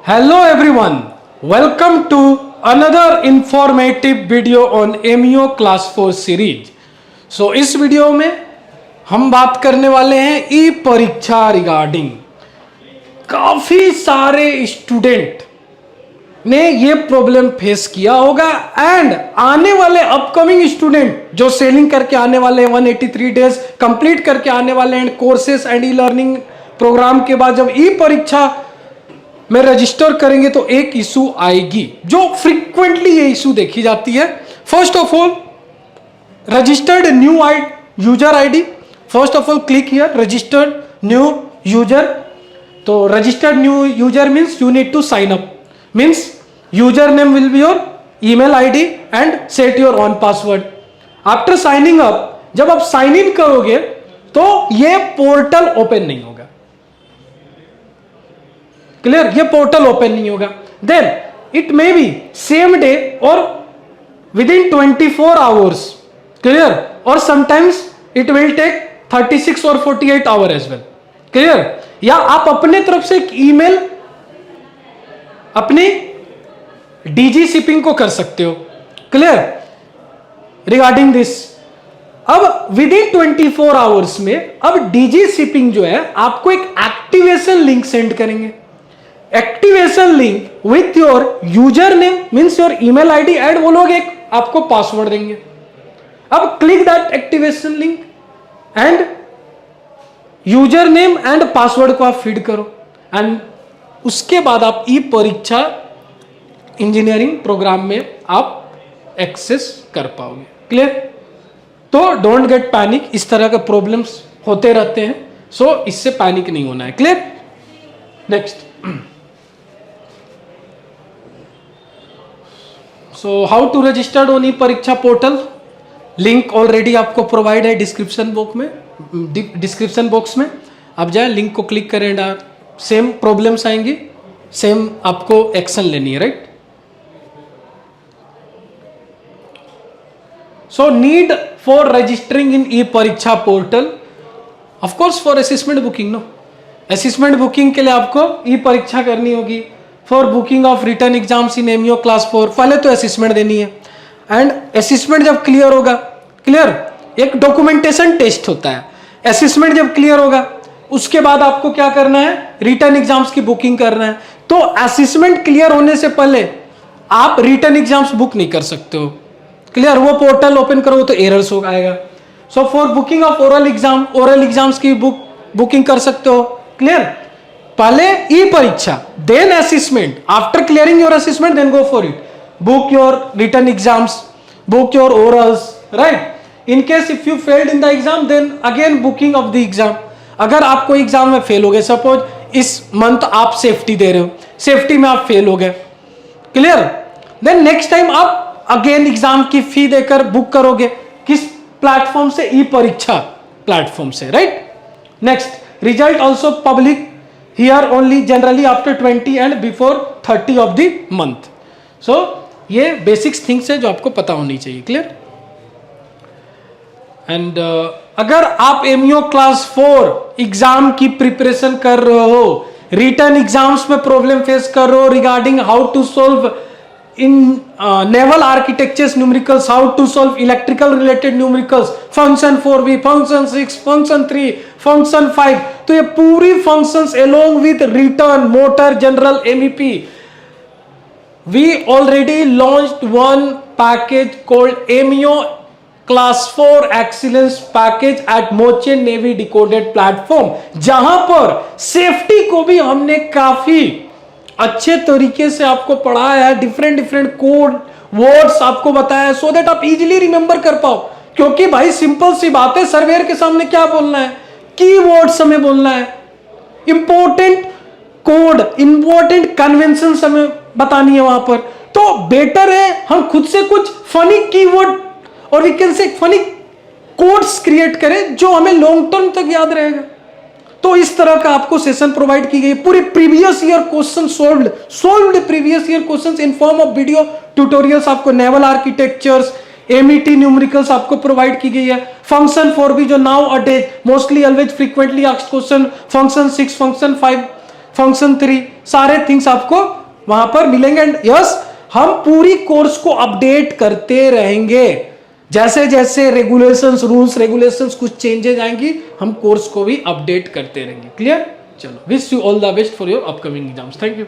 Hello everyone, welcome to another informative video on MEO Class 4 सीरीज। So इस video में हम बात करने वाले हैं ई परीक्षा रिगार्डिंग। काफी सारे स्टूडेंट ने ये प्रॉब्लम फेस किया होगा एंड आने वाले अपकमिंग स्टूडेंट जो सेलिंग करके आने वाले हैं 183 डेज कंप्लीट करके आने वाले हैं courses and e learning program के बाद जब ई परीक्षा में रजिस्टर करेंगे तो एक इशू आएगी जो फ्रीक्वेंटली ये इशू देखी जाती है। First of all registered new user ID. First of all click here registered new user. तो registered new user means you need to sign up, means user name will be your email ID and set your own password. After signing up जब आप sign in करोगे तो ये portal open नहीं होगा। Clear, ये portal open नहीं होगा। Then it may be same day और विद इन 24 आवर्स। क्लियर, और समटाइम्स इट विल टेक 36 और 48 आवर एज वेल। क्लियर, या आप अपने तरफ से एक ईमेल अपनी डीजी शिपिंग को कर सकते हो। क्लियर, रिगार्डिंग दिस अब विद इन 24 आवर्स में अब डीजी शिपिंग जो है आपको एक एक्टिवेशन लिंक सेंड करेंगे। Activation link with your user name means your email ID and वो लोग एक आपको पासवर्ड देंगे। अब click that activation link and user name and password को आप फीड करो एंड उसके बाद आप ई परीक्षा इंजीनियरिंग प्रोग्राम में आप एक्सेस कर पाओगे। क्लियर, तो डोंट गेट पैनिक, इस तरह के प्रॉब्लम्स होते रहते हैं, सो इससे पैनिक नहीं होना है। Clear, next. So how to registered on e Pariksha portal, link already आपको प्रोवाइड है डिस्क्रिप्शन बॉक्स में। आप जाए लिंक को क्लिक करें, सेम प्रॉब्लम्स आएंगी, सेम आपको एक्शन लेनी है, right. So need for registering in e Pariksha portal, of course for assessment booking. No, assessment booking के लिए आपको ई परीक्षा करनी होगी। For booking of return exams in MEO class 4 पहले तो असेसमेंट देनी है एंड असेसमेंट जब क्लियर होगा, क्लियर, एक डॉक्यूमेंटेशन टेस्ट होता है। असेसमेंट जब क्लियर होगा उसके बाद आपको क्या करना है, रिटर्न एग्जाम्स की बुकिंग करना है। तो असेसमेंट क्लियर होने से पहले आप रिटर्न एग्जाम्स बुक नहीं कर सकते हो। क्लियर, वो पोर्टल ओपन करो तो एरर्स हो आएगा। So for booking of oral exams की बुकिंग कर सकते हो। क्लियर, पहले ई परीक्षा then assessment. After clearing your assessment then go for it, book your return exams, book your orals, right. In case if you failed in the exam then again booking of the exam. अगर आप कोई exam में fail हो गए, suppose इस month आप safety दे रहे हो, सेफ्टी में आप फेल हो गए, क्लियर, देन नेक्स्ट टाइम आप अगेन एग्जाम की फी देकर बुक करोगे। किस प्लेटफॉर्म से, ई परीक्षा प्लेटफॉर्म से, right. Next, result also public here only generally after 20 and before 30 of the month. So ये बेसिक्स थिंग्स है जो आपको पता होनी चाहिए। क्लियर, एंड अगर आप MEO क्लास 4 एग्जाम की प्रिपरेशन कर रहे हो, रिटर्न एग्जाम्स में प्रॉब्लम फेस कर रहे हो regarding how to solve in naval architectures numericals, how to solve electrical related numericals, function 4b, function 6, function 3, function 5, तो ये पूरी functions along with return, motor, general, MEP, we already launched one package called MEO Class 4 Excellence Package at Moche Navy Decoded Platform, जहां पर safety को भी हमने काफी अच्छे तरीके से आपको पढ़ाया है, डिफरेंट कोड वर्ड्स आपको बताया है, सो दैट आप इजीली रिमेंबर कर पाओ। क्योंकि भाई सिंपल सी बात है, सर्वेयर के सामने क्या बोलना है, कीवर्ड्स हमें बोलना है, इंपॉर्टेंट कोड, इंपॉर्टेंट कन्वेंशन हमें बतानी है वहां पर। तो बेटर है हम खुद से कुछ फनी कीवर्ड और we can say funny codes create करें जो हमें लॉन्ग टर्म तक याद रहेगा। तो इस तरह का आपको सेशन प्रोवाइड की गई, पूरी previous year question solved previous year questions in form of video tutorials आपको नेवल आर्किटेक्चर्स, MET न्यूमेरिकल्स आपको प्रोवाइड की गई है। फंक्शन 4b जो नाउ अडेज mostly always frequently asked question, function 6, function 5, function 3, सारे थिंग्स आपको वहां पर मिलेंगे। एंड यस, हम पूरी कोर्स को अपडेट करते रहेंगे। जैसे जैसे रेगुलेशंस, रूल्स रेगुलेशंस कुछ चेंजेस आएंगी, हम कोर्स को भी अपडेट करते रहेंगे। क्लियर? चलो, wish you all the best for your upcoming exams. Thank you.